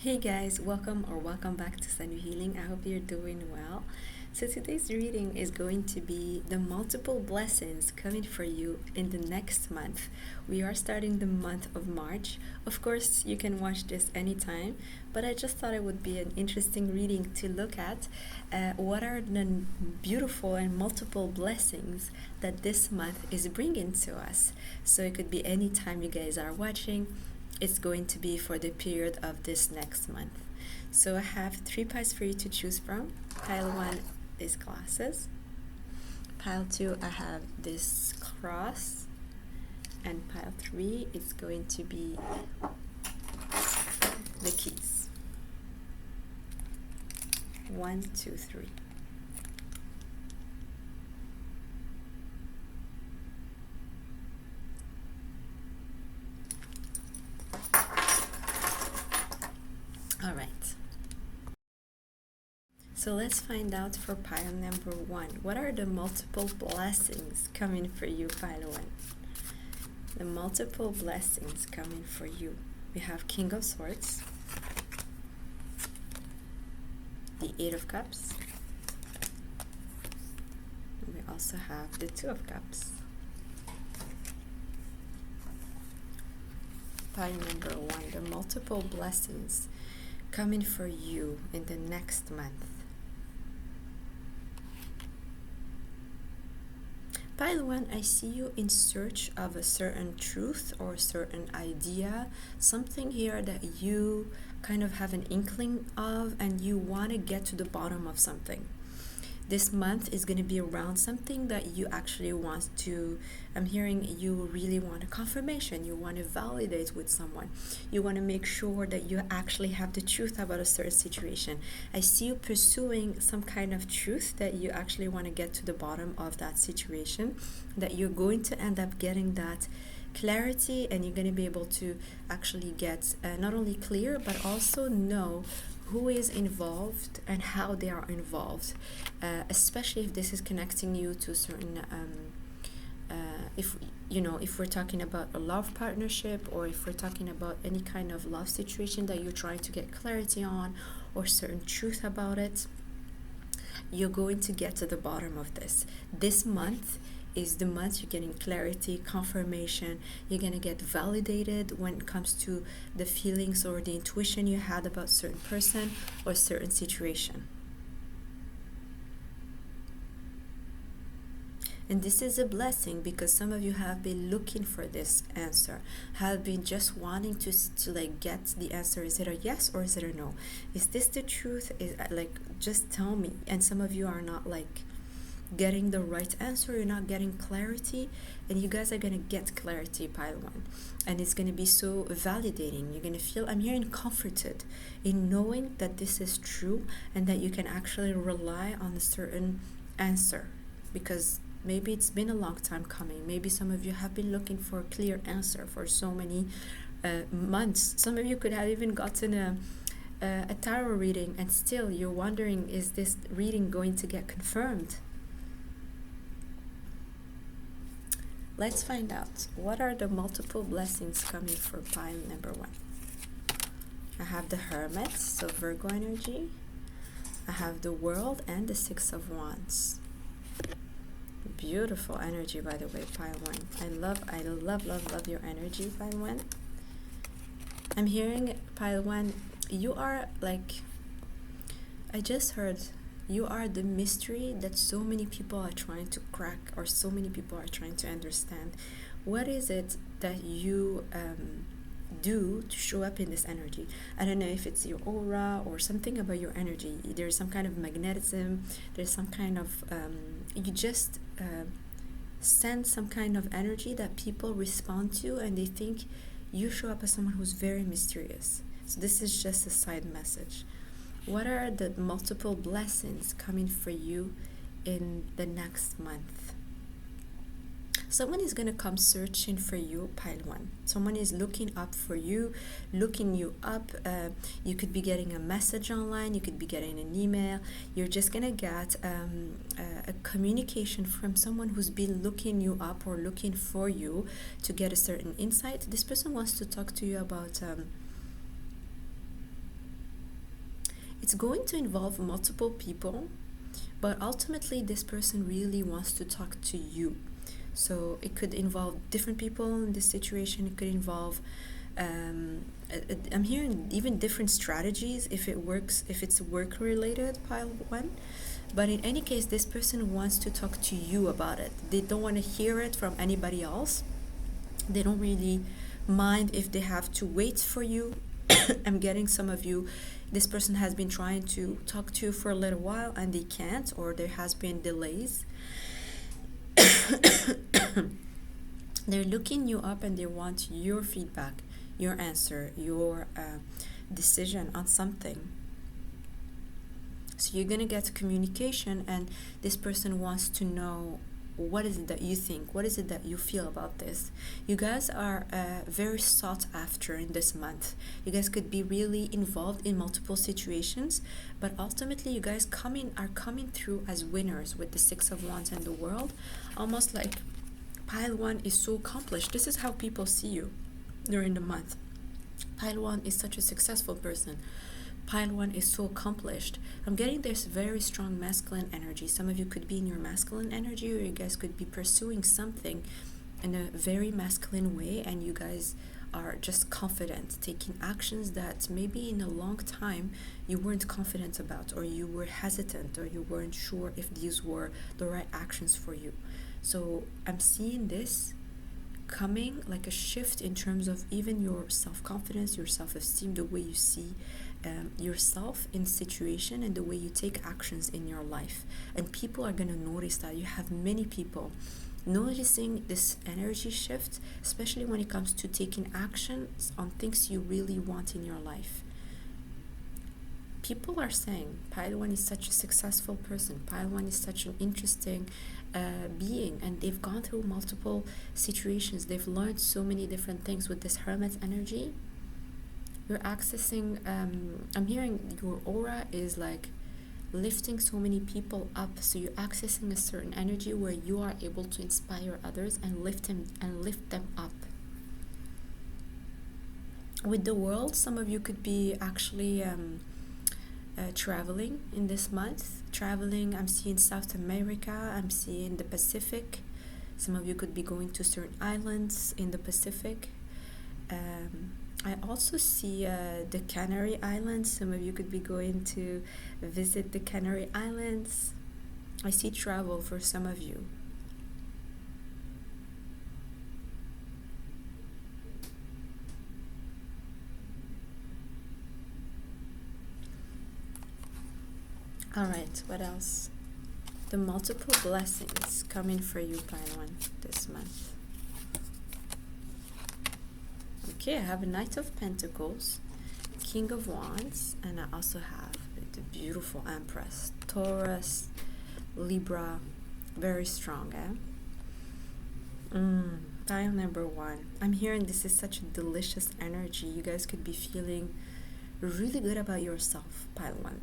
Hey guys, welcome back to Sunny Healing. I hope you're doing well. So today's reading is going to be the multiple blessings coming for you in the next month. We are starting the month of March. Of course, you can watch this anytime, but I just thought it would be an interesting reading to look at. What are the beautiful and multiple blessings that this month is bringing to us? So it could be any time you guys are watching. It's going to be for the period of this next month. So I have three piles for you to choose from. Pile 1 is glasses. Pile 2, I have this cross. And pile 3 is going to be the keys. 1, 2, 3. All right. So let's find out for pile number 1. What are the multiple blessings coming for you, pile 1? The multiple blessings coming for you. We have King of Swords, the Eight of Cups. We also have the Two of Cups. Pile number 1, the multiple blessings coming for you in the next month. Pile 1, I see you in search of a certain truth or a certain idea, something here that you kind of have an inkling of and you want to get to the bottom of something. This month is going to be around something that you actually want to, I'm hearing you really want a confirmation, you want to validate with someone, you want to make sure that you actually have the truth about a certain situation. I see you pursuing some kind of truth that you actually want to get to the bottom of that situation, that you're going to end up getting that clarity and you're going to be able to actually get not only clear but also know who is involved and how they are involved, especially if this is connecting you to certain if we're talking about a love partnership or if we're talking about any kind of love situation that you're trying to get clarity on or certain truth about it, you're going to get to the bottom of this month is the month you're getting clarity, confirmation. You're going to get validated when it comes to the feelings or the intuition you had about certain person or certain situation. And this is a blessing because some of you have been looking for this answer, have been just wanting to like get the answer. Is it a yes or is it a no? Is this the truth? Is like, just tell me. And some of you are not like getting the right answer, you're not getting clarity, and you guys are going to get clarity, pile 1, and it's going to be so validating. You're going to feel, I'm hearing, comforted in knowing that this is true and that you can actually rely on a certain answer, because maybe it's been a long time coming. Maybe some of you have been looking for a clear answer for so many months. Some of you could have even gotten a tarot reading and still you're wondering, is this reading going to get confirmed? Let's find out. What are the multiple blessings coming for pile number 1? I have the Hermit, so Virgo energy. I have the World and the Six of Wands. Beautiful energy, by the way, pile 1. I love your energy, pile 1. I'm hearing, pile 1, you are like, I just heard, you are the mystery that so many people are trying to crack or so many people are trying to understand. What is it that you do to show up in this energy? I don't know if it's your aura or something about your energy. There's some kind of magnetism. There's some kind of, you just send some kind of energy that people respond to and they think you show up as someone who's very mysterious. So this is just a side message. What are the multiple blessings coming for you in the next month? Someone is going to come searching for you, pile 1. Someone is looking up for you, looking you up. You could be getting a message online. You could be getting an email. You're just going to get a communication from someone who's been looking you up or looking for you to get a certain insight. This person wants to talk to you about It's going to involve multiple people, but ultimately this person really wants to talk to you. So it could involve different people in this situation. It could involve I'm hearing even different strategies if it works, if it's work related, pile one. But in any case, this person wants to talk to you about it. They don't want to hear it from anybody else. They don't really mind if they have to wait for you. I'm getting some of you, this person has been trying to talk to you for a little while and they can't, or there has been delays. They're looking you up and they want your feedback, your answer, your decision on something. So you're going to get communication, and this person wants to know, what is it that you think? What is it that you feel about this? You guys are very sought after in this month. You guys could be really involved in multiple situations, but ultimately you guys are coming through as winners with the Six of Wands and the World. Almost like Pile 1 is so accomplished. This is how people see you during the month. Pile 1 is such a successful person. Pile 1 is so accomplished. I'm getting this very strong masculine energy. Some of you could be in your masculine energy, or you guys could be pursuing something in a very masculine way, and you guys are just confident, taking actions that maybe in a long time you weren't confident about, or you were hesitant, or you weren't sure if these were the right actions for you. So I'm seeing this coming like a shift in terms of even your self-confidence, your self-esteem, the way you see yourself in situation, and the way you take actions in your life. And people are going to notice that. You have many people noticing this energy shift, especially when it comes to taking actions on things you really want in your life. People are saying Pile 1 is such a successful person. Pile 1 is such an interesting being, and they've gone through multiple situations. They've learned so many different things with this Hermit energy. You're accessing, I'm hearing your aura is like lifting so many people up. So you're accessing a certain energy where you are able to inspire others and lift them up. With the World, some of you could be actually traveling in this month. Traveling, I'm seeing South America, I'm seeing the Pacific. Some of you could be going to certain islands in the Pacific. I also see the Canary Islands. Some of you could be going to visit the Canary Islands. I see travel for some of you. Alright, what else? The multiple blessings coming for you, Pile 1, this month. Okay, I have a Knight of Pentacles, King of Wands, and I also have the beautiful Empress, Taurus, Libra, very strong, Pile number 1. I'm hearing this is such a delicious energy. You guys could be feeling really good about yourself, Pile 1.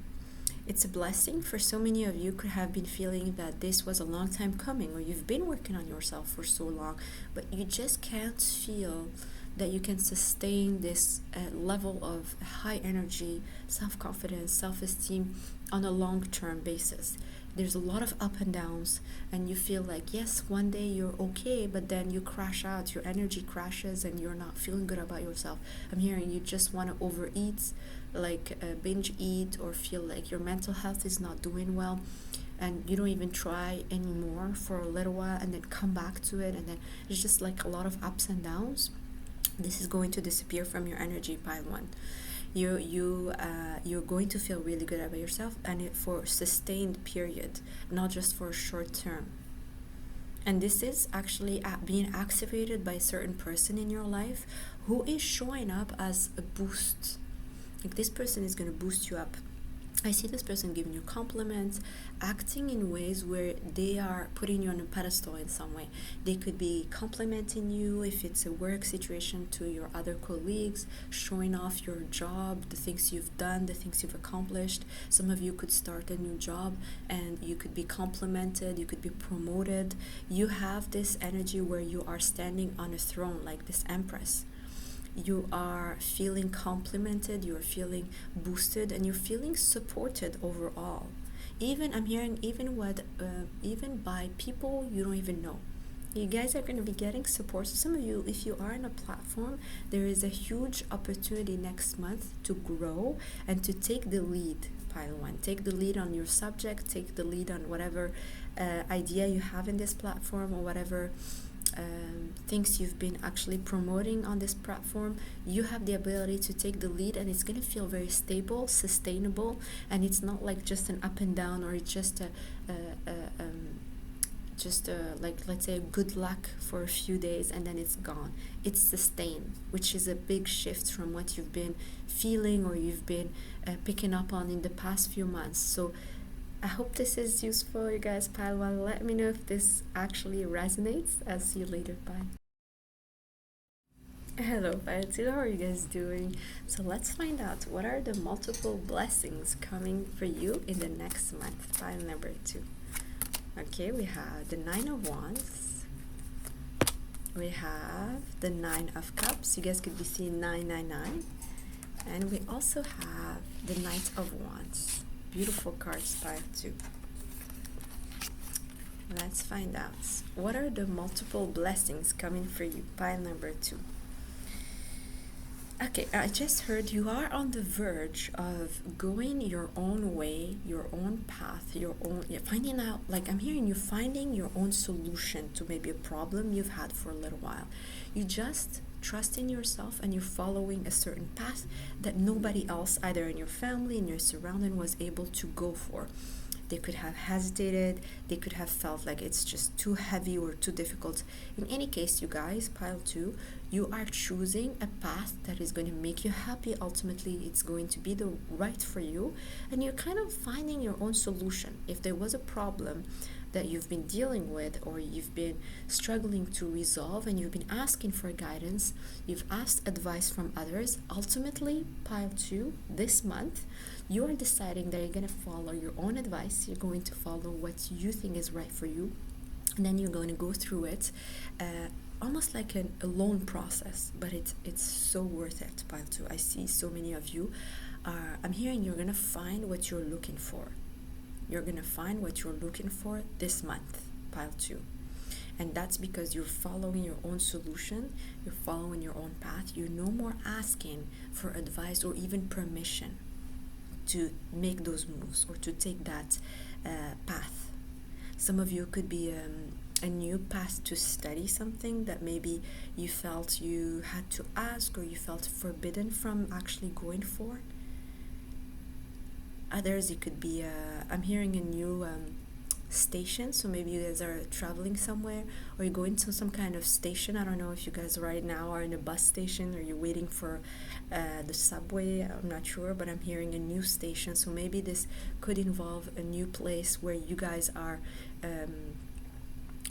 It's a blessing. For so many of you could have been feeling that this was a long time coming, or you've been working on yourself for so long, but you just can't feel that you can sustain this level of high energy, self-confidence, self-esteem on a long-term basis. There's a lot of up and downs, and you feel like, yes, one day you're okay, but then you crash out, your energy crashes, and you're not feeling good about yourself. I'm hearing you just want to overeat, like binge eat, or feel like your mental health is not doing well, and you don't even try anymore for a little while, and then come back to it, and then it's just like a lot of ups and downs. This is going to disappear from your energy, Pile 1. You're going to feel really good about yourself, and for a sustained period, not just for a short term. And this is actually being activated by a certain person in your life who is showing up as a boost. Like, this person is going to boost you up. I see this person giving you compliments, acting in ways where they are putting you on a pedestal in some way. They could be complimenting you if it's a work situation to your other colleagues, showing off your job, the things you've done, the things you've accomplished. Some of you could start a new job and you could be complimented, you could be promoted. You have this energy where you are standing on a throne like this Empress. you are feeling complimented, you're feeling boosted, and you're feeling supported overall. Even I'm hearing even by people you don't even know. You guys are going to be getting support. So some of you, if you are on a platform, there is a huge opportunity next month to grow and to take the lead. Pile one, take the lead on your subject, take the lead on whatever idea you have in this platform, or whatever things you've been actually promoting on this platform. You have the ability to take the lead, and it's going to feel very stable, sustainable, and it's not like just an up and down, or it's just like, let's say, good luck for a few days and then it's gone. It's sustained, which is a big shift from what you've been feeling or you've been picking up on in the past few months. So I hope this is useful, you guys. Pile one, let me know if this actually resonates. I'll see you later. Bye. Hello, Pile 2. How are you guys doing? So let's find out what are the multiple blessings coming for you in the next month. Pile number 2. Okay, we have the 9 of Wands. We have the 9 of Cups. You guys could be seeing 999. And we also have the Knight of Wands. Beautiful cards, pile 2. Let's find out. What are the multiple blessings coming for you? Pile number 2. Okay, I just heard you are on the verge of going your own way, your own path, you're finding out, like I'm hearing you finding your own solution to maybe a problem you've had for a little while. You just trust in yourself and you're following a certain path that nobody else, either in your family, in your surrounding, was able to go for. They could have hesitated, they could have felt like it's just too heavy or too difficult. In any case, you guys, pile 2, you are choosing a path that is going to make you happy. Ultimately, it's going to be the right for you, and you're kind of finding your own solution. If there was a problem that you've been dealing with or you've been struggling to resolve and you've been asking for guidance, you've asked advice from others, ultimately, pile 2, this month, you are deciding that you're going to follow your own advice. You're going to follow what you think is right for you, and then you're going to go through it almost like a loan process, but it's so worth it, pile 2. I see so many of you I'm hearing you're going to find what you're looking for. You're going to find what you're looking for this month, pile 2. And that's because you're following your own solution, you're following your own path. You're no more asking for advice or even permission to make those moves or to take that path. Some of you could be a new path to study something that maybe you felt you had to ask or you felt forbidden from actually going for. Others, it could be I'm hearing a new station, so maybe you guys are traveling somewhere or you're going to some kind of station. I don't know if you guys right now are in a bus station or you're waiting for the subway. I'm not sure, but I'm hearing a new station, so maybe this could involve a new place where you guys are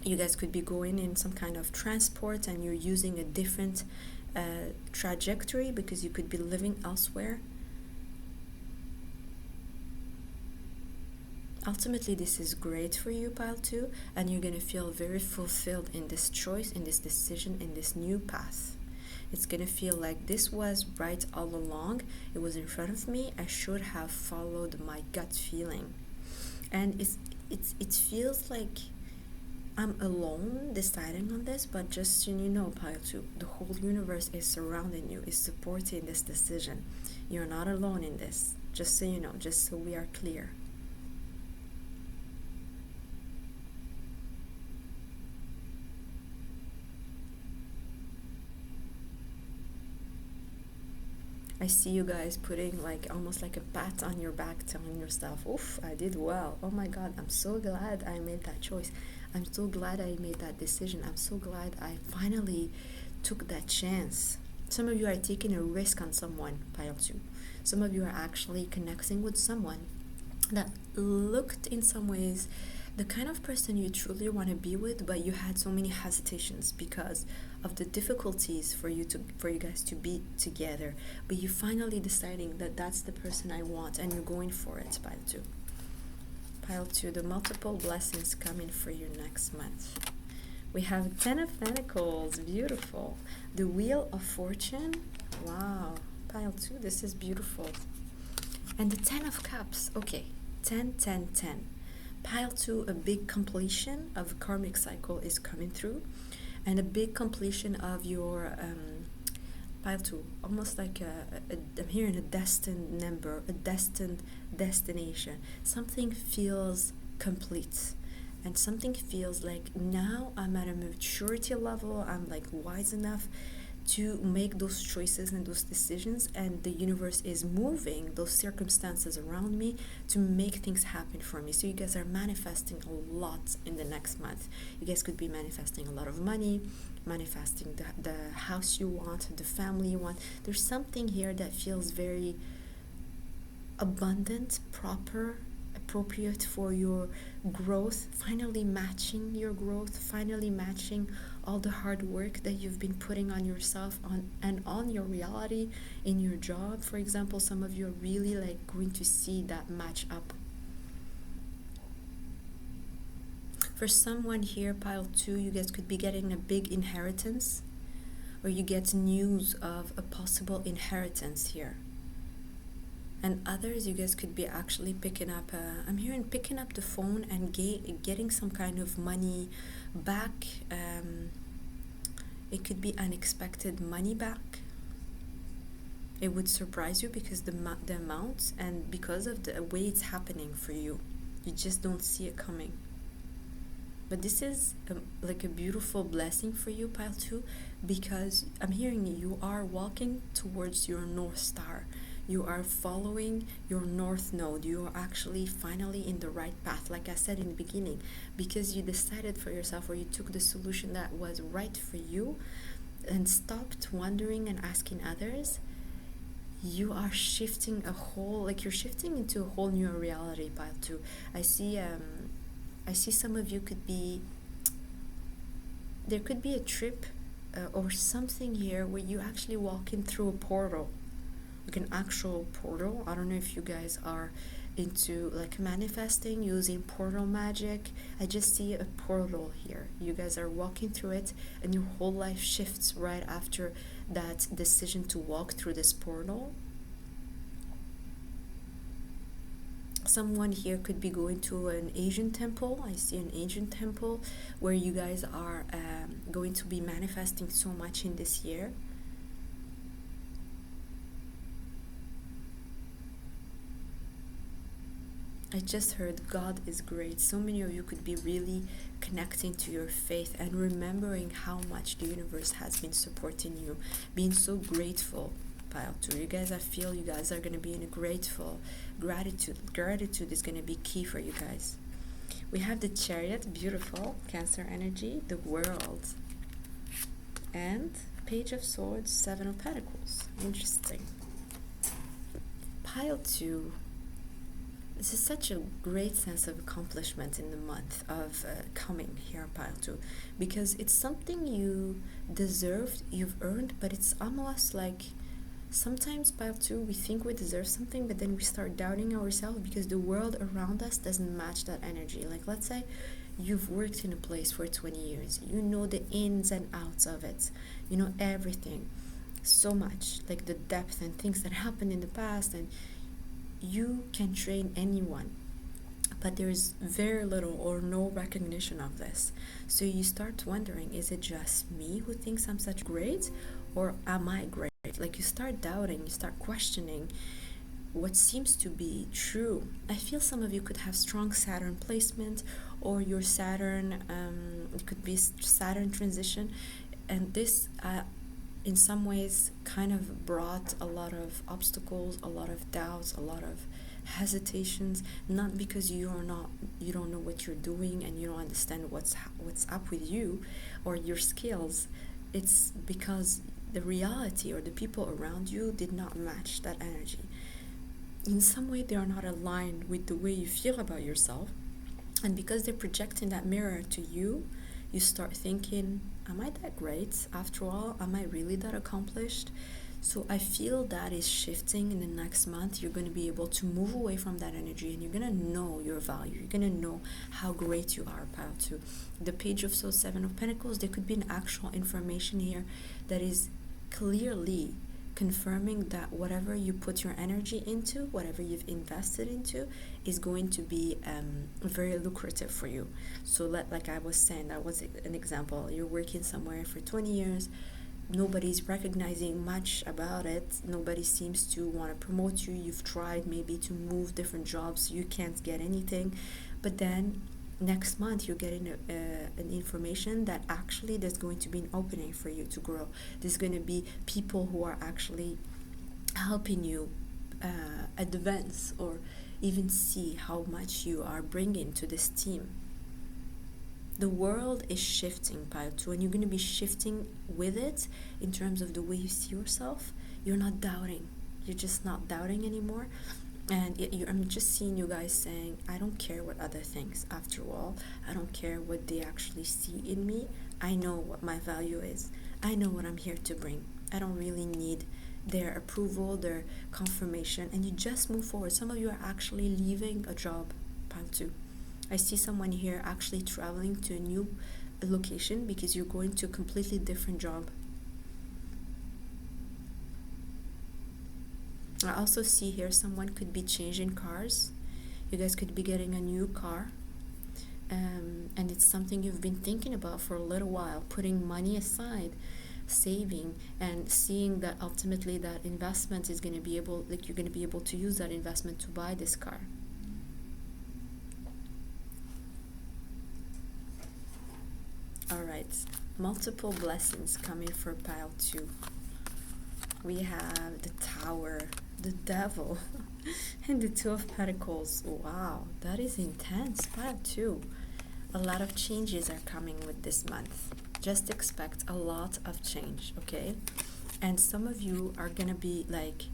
you guys could be going in some kind of transport and you're using a different trajectory because you could be living elsewhere. Ultimately, this is great for you, pile 2, and you're going to feel very fulfilled in this choice, in this decision, in this new path. It's going to feel like this was right all along. It was in front of me. I should have followed my gut feeling. And it feels like I'm alone deciding on this, but just so you know, pile 2, the whole universe is surrounding you, is supporting this decision. You're not alone in this, just so you know, just so we are clear. I see you guys putting like almost like a pat on your back, telling yourself, oof, I did well. Oh my God, I'm so glad I made that choice. I'm so glad I made that decision. I'm so glad I finally took that chance. Some of you are taking a risk on someone, pile 2. Some of you are actually connecting with someone that looked in some ways the kind of person you truly want to be with, but you had so many hesitations because of the difficulties for you guys to be together. But you finally deciding that that's the person I want, and you're going for it, pile 2. Pile 2, the multiple blessings coming for you next month. We have Ten of Pentacles, beautiful. The Wheel of Fortune, wow. Pile 2, this is beautiful. And the Ten of Cups, okay. 10, 10, 10. Pile 2, a big completion of a karmic cycle is coming through. And a big completion of your pile 2, almost like I'm hearing a destined number, a destined destination. Something feels complete. And something feels like now I'm at a maturity level, I'm like wise enough to make those choices and those decisions, and the universe is moving those circumstances around me to make things happen for me. So you guys are manifesting a lot in the next month. You guys could be manifesting a lot of money, manifesting the house you want, the family you want. There's something here that feels very abundant, proper, appropriate for your growth, finally matching your growth, finally matching all the hard work that you've been putting on yourself on your reality in your job. For example, some of you are really like going to see that match up. For someone here, pile 2, you guys could be getting a big inheritance, or you get news of a possible inheritance here. And others, you guys could be actually picking up, I'm hearing picking up the phone and getting some kind of money back. It could be unexpected money back. It would surprise you because the amount and because of the way it's happening for you. You just don't see it coming. But this is like a beautiful blessing for you, pile 2, because I'm hearing you are walking towards your North Star. You are following your North Node. You are actually finally in the right path, like I said in the beginning, because you decided for yourself, or you took the solution that was right for you and stopped wondering and asking others. You are shifting you're shifting into a whole new reality, pile 2. I see some of you there could be a trip or something here where you actually walking through a portal, like an actual portal. I don't know if you guys are into like manifesting using portal magic. I just see a portal here. You guys are walking through it, and your whole life shifts right after that decision to walk through this portal. Someone here could be going to an Asian temple. I see an Asian temple where you guys are going to be manifesting so much in this year. I just heard God is great. So many of you could be really connecting to your faith and remembering how much the universe has been supporting you, being so grateful. Pile 2, you guys, I feel you guys are going to be in a grateful gratitude. Gratitude is going to be key for you guys. We have the Chariot, beautiful Cancer energy, the World, and Page of Swords, 7 of Pentacles. Interesting. Pile 2. This is such a great sense of accomplishment in the month of coming here, pile 2, because it's something you deserved, you've earned, but it's almost like sometimes, pile 2, we think we deserve something, but then we start doubting ourselves because the world around us doesn't match that energy. Like, let's say you've worked in a place for 20 years, you know the ins and outs of it, you know everything so much, like the depth and things that happened in the past, and you can train anyone, but there's very little or no recognition of this. So you start wondering, is it just me who thinks I'm such great, or am I great? Like, you start doubting, you start questioning what seems to be true. I feel some of you could have strong Saturn placement, or your Saturn, it could be Saturn transition, and this in some ways kind of brought a lot of obstacles, a lot of doubts, a lot of hesitations, not because you don't know what you're doing and you don't understand what's up with you or your skills. It's because the reality or the people around you did not match that energy. In some way, they are not aligned with the way you feel about yourself, and because they're projecting that mirror to you, you start thinking, am I that great? After all, am I really that accomplished? So I feel that is shifting in the next month. You're going to be able to move away from that energy, and you're going to know your value. You're going to know how great you are, pile 2. The Page of Swords, 7 of Pentacles, there could be an actual information here that is clearly confirming that whatever you put your energy into, whatever you've invested into, is going to be very lucrative for you. So like I was saying, that was an example. You're working somewhere for 20 years, nobody's recognizing much about it, nobody seems to want to promote you, you've tried maybe to move different jobs, you can't get anything, but then next month you're getting an information that actually there's going to be an opening for you to grow. There's going to be people who are actually helping you advance, or even see how much you are bringing to this team. The world is shifting, pile 2, and you're going to be shifting with it in terms of the way you see yourself. You're not doubting. You're just not doubting anymore. And I'm just seeing you guys saying, I don't care what other things. After all, I don't care what they actually see in me. I know what my value is. I know what I'm here to bring. I don't really need their approval, their confirmation. And you just move forward. Some of you are actually leaving a job, pile 2. I see someone here actually traveling to a new location because you're going to a completely different job. I also see here someone could be changing cars. You guys could be getting a new car. And it's something you've been thinking about for a little while, putting money aside, saving, and seeing that ultimately that investment is going to be able, like you're going to be able to use that investment to buy this car. Alright, multiple blessings coming for pile 2. We have the Tower, the Devil, and the Two of Pentacles. Wow, that is intense, pile 2. A lot of changes are coming with this month. Just expect a lot of change, okay? And some of you are gonna be like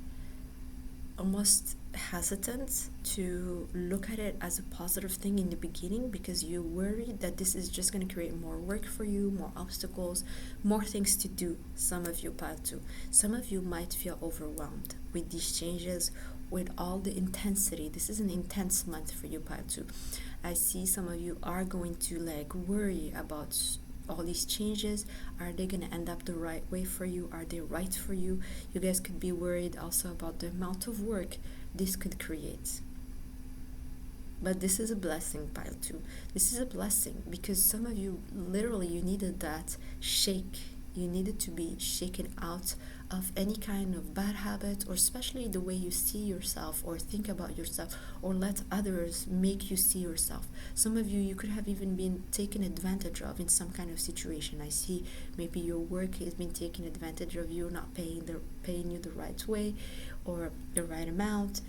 almost hesitant to look at it as a positive thing in the beginning, because you're worried that this is just going to create more work for you, more obstacles, more things to do. Some of you, pile 2, some of you might feel overwhelmed with these changes, with all the intensity. This is an intense month for you, pile 2. I see some of you are going to like worry about all these changes. Are they going to end up the right way for you? Are they right for you? You guys could be worried also about the amount of work this could create. But this is a blessing, pile 2. This is a blessing because some of you, literally, you needed that shake. You needed to be shaken out of any kind of bad habit, or especially the way you see yourself or think about yourself, or let others make you see yourself. Some of you could have even been taken advantage of in some kind of situation. I see maybe your work has been taking advantage of you, not paying you the right way or the right amount,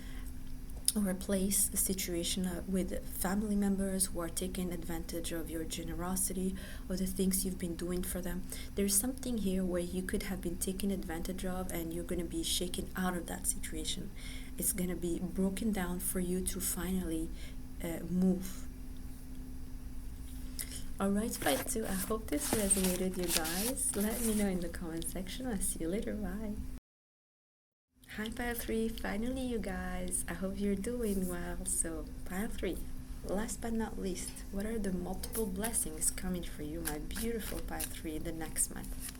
or a situation with family members who are taking advantage of your generosity or the things you've been doing for them. There's something here where you could have been taken advantage of, and you're going to be shaken out of that situation. It's going to be broken down for you to finally move. Alright, pile 2, I hope this resonated, you guys. Let me know in the comment section. I'll see you later. Bye. Hi pile 3, finally you guys, I hope you're doing well. So pile 3, last but not least, what are the multiple blessings coming for you, my beautiful pile 3, in the next month?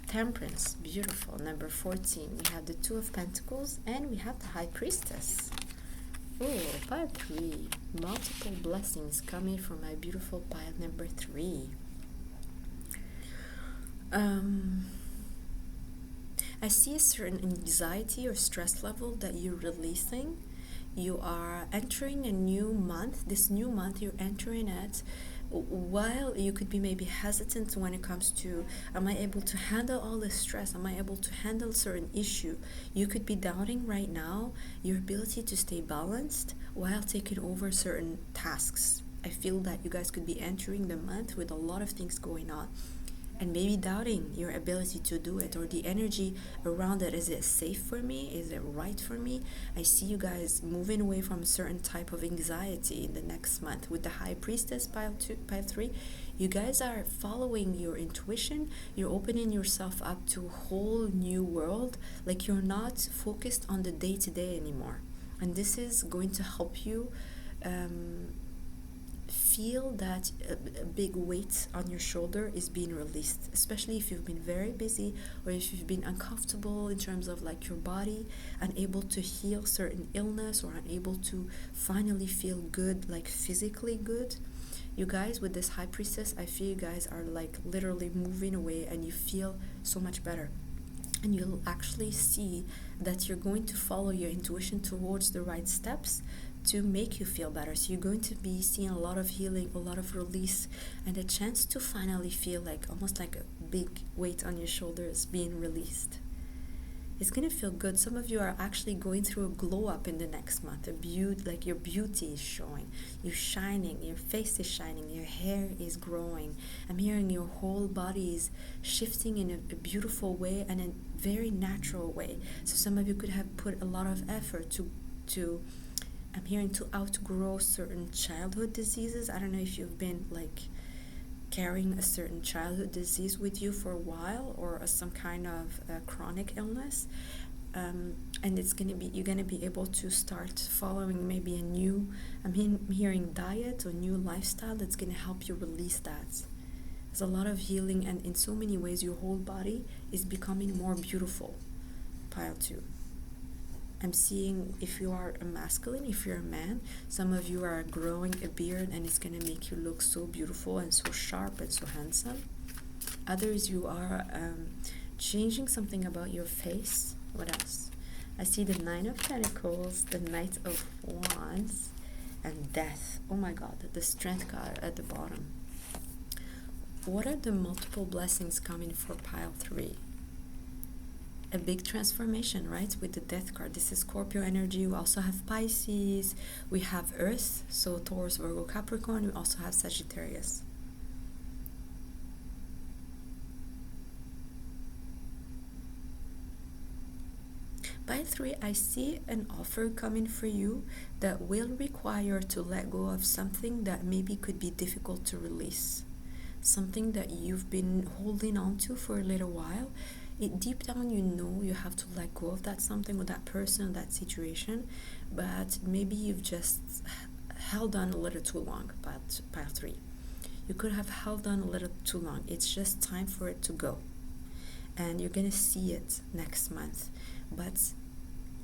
Temperance, beautiful. Number 14, we have the Two of Pentacles, and we have the High Priestess. Oh, pile 3, multiple blessings coming for my beautiful pile number 3. I see a certain anxiety or stress level that you're releasing. You are entering a new month. This new month you're entering it while you could be maybe hesitant when it comes to, am I able to handle all this stress? Am I able to handle certain issue? You could be doubting right now your ability to stay balanced while taking over certain tasks. I feel that you guys could be entering the month with a lot of things going on, and maybe doubting your ability to do it, or the energy around it. Is it safe for me? Is it right for me? I see you guys moving away from a certain type of anxiety in the next month. With the High Priestess, pile 3, You guys are following your intuition. You're opening yourself up to a whole new world. Like you're not focused on the day-to-day anymore. And this is going to help you feel that a big weight on your shoulder is being released, especially if you've been very busy or if you've been uncomfortable in terms of like your body, unable to heal certain illness or unable to finally feel good, like physically good. You guys, with this high priestess, I feel you guys are like literally moving away and you feel so much better. And you'll actually see that you're going to follow your intuition towards the right steps to make you feel better. So you're going to be seeing a lot of healing, a lot of release, and a chance to finally feel like almost like a big weight on your shoulders being released. It's going to feel good. Some of you are actually going through a glow up in the next month. Like your beauty is showing. You're shining. Your face is shining. Your hair is growing. I'm hearing your whole body is shifting in a beautiful way and a very natural way. So some of you could have put a lot of effort to I'm hearing to outgrow certain childhood diseases. I don't know if you've been like carrying a certain childhood disease with you for a while or some kind of chronic illness. And it's going to be, you're going to be able to start following maybe a new, I'm hearing diet or new lifestyle that's going to help you release that. There's a lot of healing, and in so many ways your whole body is becoming more beautiful. Pile 2. I'm seeing if you are a masculine, if you're a man, some of you are growing a beard and it's going to make you look so beautiful and so sharp and so handsome. Others, you are changing something about your face. What else? I see the 9 of Pentacles, the Knight of Wands, and Death. Oh my God, the Strength card at the bottom. What are the multiple blessings coming for pile 3? A big transformation, right? With the Death card. This is Scorpio energy. We also have Pisces. We have Earth, so Taurus, Virgo, Capricorn. We also have Sagittarius. Pile 3, I see an offer coming for you that will require to let go of something that maybe could be difficult to release. Something that you've been holding on to for a little while. Deep down you know you have to let go of that something or that person or that situation, but maybe you've just held on a little too long. But pile 3, you could have held on a little too long. It's just time for it to go, and you're gonna see it next month, but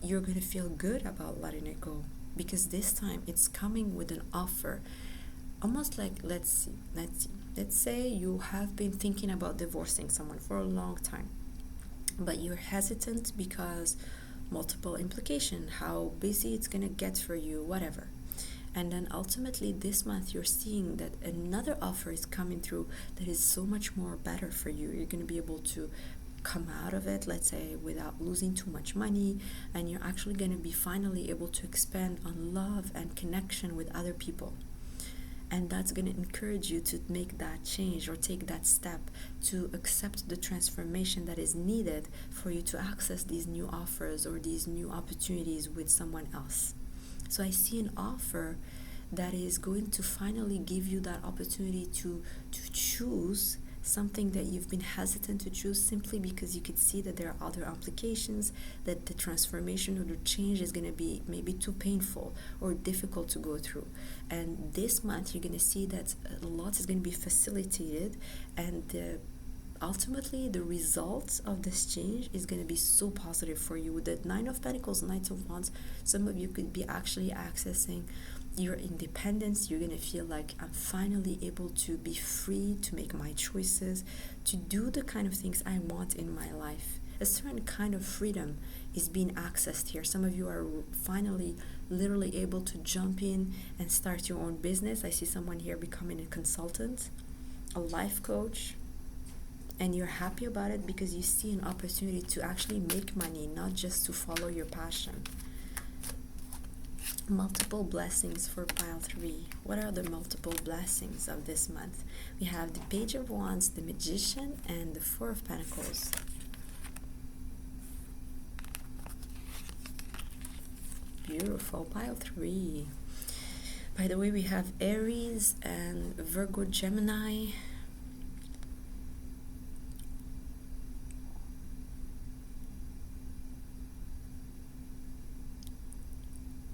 you're gonna feel good about letting it go, because this time it's coming with an offer, almost like let's say you have been thinking about divorcing someone for a long time, but you're hesitant because multiple implication, how busy it's gonna get for you, whatever. And then ultimately this month you're seeing that another offer is coming through that is so much more better for you. You're gonna be able to come out of it, let's say, without losing too much money, and you're actually gonna be finally able to expand on love and connection with other people. And that's going to encourage you to make that change or take that step to accept the transformation that is needed for you to access these new offers or these new opportunities with someone else. So I see an offer that is going to finally give you that opportunity to choose something that you've been hesitant to choose, simply because you could see that there are other applications, that the transformation or the change is going to be maybe too painful or difficult to go through. And this month you're going to see that a lot is going to be facilitated, and ultimately the results of this change is going to be so positive for you. With the 9 of Pentacles, Knight of Wands, some of you could be actually accessing your independence. You're going to feel like, I'm finally able to be free to make my choices, to do the kind of things I want in my life. A certain kind of freedom is being accessed here. Some of you are finally literally able to jump in and start your own business. I see someone here becoming a consultant, a life coach, and you're happy about it because you see an opportunity to actually make money, not just to follow your passion. Multiple blessings for pile 3. What are the multiple blessings of this month? We have the Page of Wands, the Magician, and the 4 of Pentacles. Beautiful. Pile 3. By the way, we have Aries and Virgo Gemini.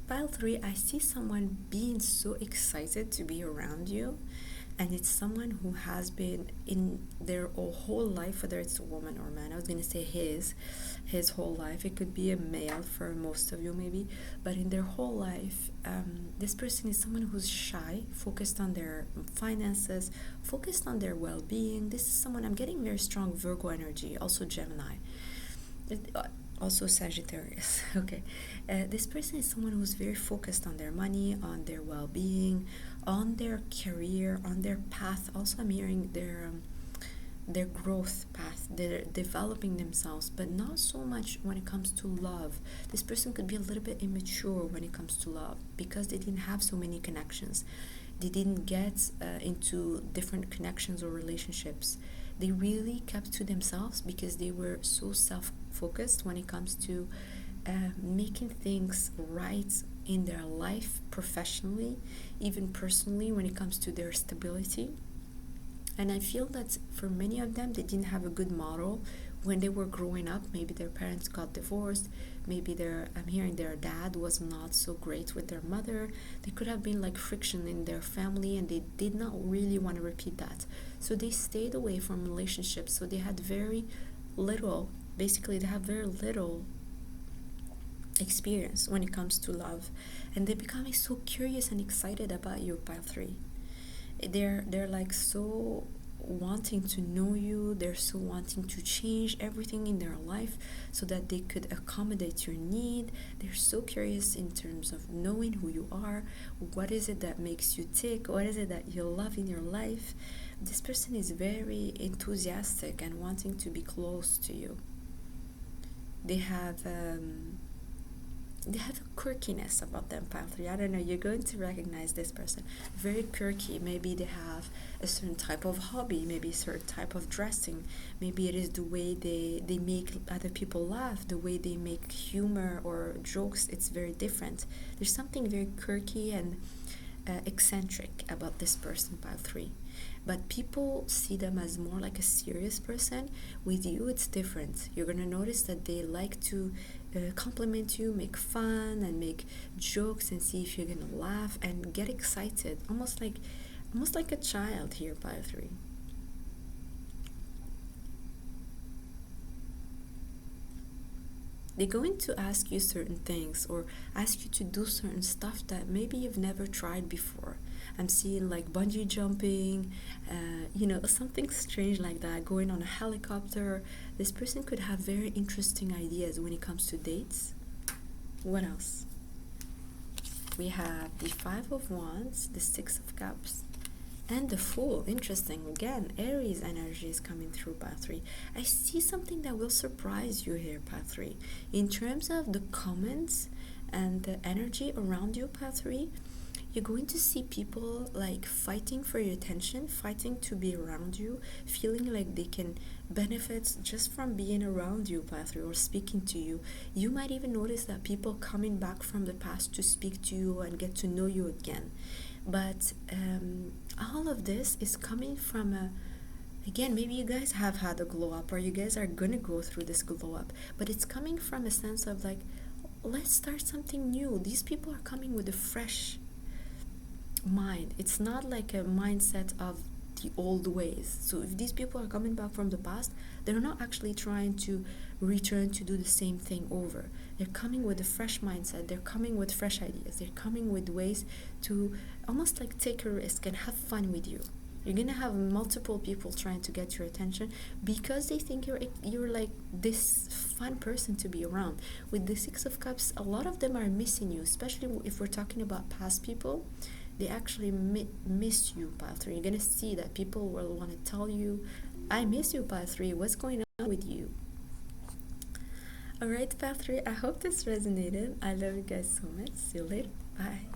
Pile 3, I see someone being so excited to be around you, and it's someone who has been in their whole life, whether it's a woman or a man. I was going to say his whole life. It could be a male for most of you maybe, but in their whole life, this person is someone who's shy, focused on their finances, focused on their well-being. This is someone, I'm getting very strong Virgo energy, also Gemini. Also Sagittarius. Okay, this person is someone who's very focused on their money, on their well-being, on their career, on their path. Also, I'm hearing their growth path. They're developing themselves, but not so much when it comes to love. This person could be a little bit immature when it comes to love because they didn't have so many connections. They didn't get into different connections or relationships. They really kept to themselves because they were so self-focused when it comes to making things right in their life, professionally, even personally, when it comes to their stability. And I feel that for many of them, they didn't have a good model when they were growing up. Maybe their parents got divorced. Maybe I'm hearing their dad was not so great with their mother. There could have been like friction in their family, and they did not really want to repeat that. So they stayed away from relationships. So they had very little, basically they have very little experience when it comes to love. And they're becoming so curious and excited about you, Pile 3. They're like so wanting to know you. They're so wanting to change everything in their life so that they could accommodate your need. They're so curious in terms of knowing who you are. What is it that makes you tick? What is it that you love in your life? This person is very enthusiastic and wanting to be close to you. They have a quirkiness about them, Pile 3. I don't know, you're going to recognize this person. Very quirky. Maybe they have a certain type of hobby, maybe a certain type of dressing. Maybe it is the way they make other people laugh, the way they make humor or jokes. It's very different. There's something very quirky and eccentric about this person, Pile 3. But people see them as more like a serious person. With you, it's different. You're going to notice that they like to compliment you, make fun, and make jokes, and see if you're going to laugh and get excited. Almost like a child here, Pile 3. They're going to ask you certain things or ask you to do certain stuff that maybe you've never tried before. I'm seeing like bungee jumping, something strange like that, going on a helicopter. This person could have very interesting ideas when it comes to dates. What else? We have the Five of Wands, the Six of Cups, and the Fool. Interesting. Again, Aries energy is coming through, Pile 3. I see something that will surprise you here, Pile 3. In terms of the comments and the energy around you, Pile 3, you're going to see people like fighting for your attention, fighting to be around you, feeling like they can benefit just from being around you, Pile 3, or speaking to you. You might even notice that people coming back from the past to speak to you and get to know you again. But all of this is coming from again, maybe you guys have had a glow up, or you guys are gonna go through this glow up, but it's coming from a sense of like, let's start something new. These people are coming with a fresh mind. It's not like a mindset of the old ways. So if these people are coming back from the past, they're not actually trying to return to do the same thing over. They're coming with a fresh mindset. They're coming with fresh ideas. They're coming with ways to almost like take a risk and have fun with you. You're gonna have multiple people trying to get your attention because they think you're like this fun person to be around. With the Six of Cups, a lot of them are missing you, especially if we're talking about past people. They actually miss you, Pile 3. You're gonna see that people will want to tell you, I miss you, Pile 3. What's going on with you? Alright, Pile 3, I hope this resonated. I love you guys so much. See you later. Bye.